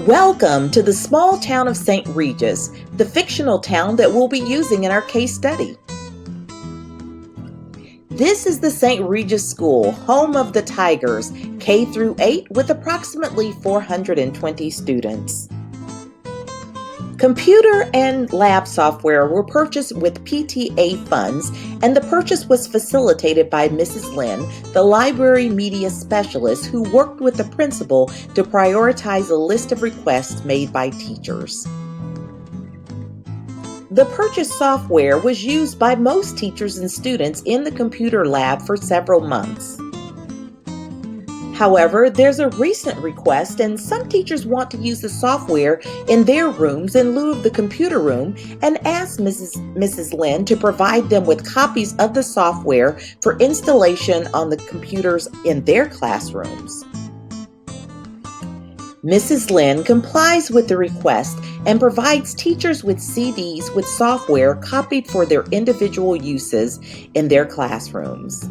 Welcome to the small town of St. Regis, the fictional town that we'll be using in our case study. This is the St. Regis School, home of the Tigers, K through 8 with approximately 420 students. Computer and lab software were purchased with PTA funds, and the purchase was facilitated by Mrs. Lynn, the library media specialist who worked with the principal to prioritize a list of requests made by teachers. The purchased software was used by most teachers and students in the computer lab for several months. However, there's a recent request and some teachers want to use the software in their rooms in lieu of the computer room and ask Mrs. Lynn to provide them with copies of the software for installation on the computers in their classrooms. Mrs. Lynn complies with the request and provides teachers with CDs with software copied for their individual uses in their classrooms.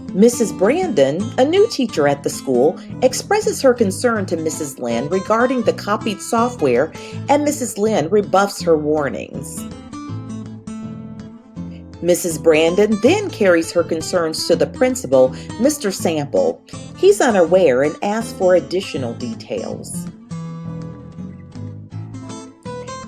Mrs. Brandon, a new teacher at the school, expresses her concern to Mrs. Lynn regarding the copied software, and Mrs. Lynn rebuffs her warnings. Mrs. Brandon then carries her concerns to the principal, Mr. Sample. He's unaware and asks for additional details.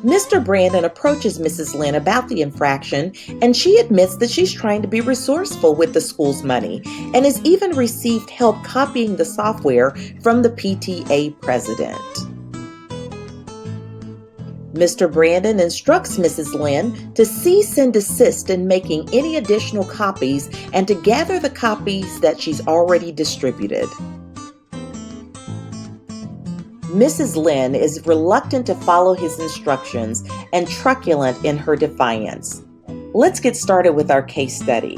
Mr. Brandon approaches Mrs. Lynn about the infraction, and she admits that she's trying to be resourceful with the school's money and has even received help copying the software from the PTA president. Mr. Brandon instructs Mrs. Lynn to cease and desist in making any additional copies and to gather the copies that she's already distributed. Mrs. Lynn is reluctant to follow his instructions and truculent in her defiance. Let's get started with our case study.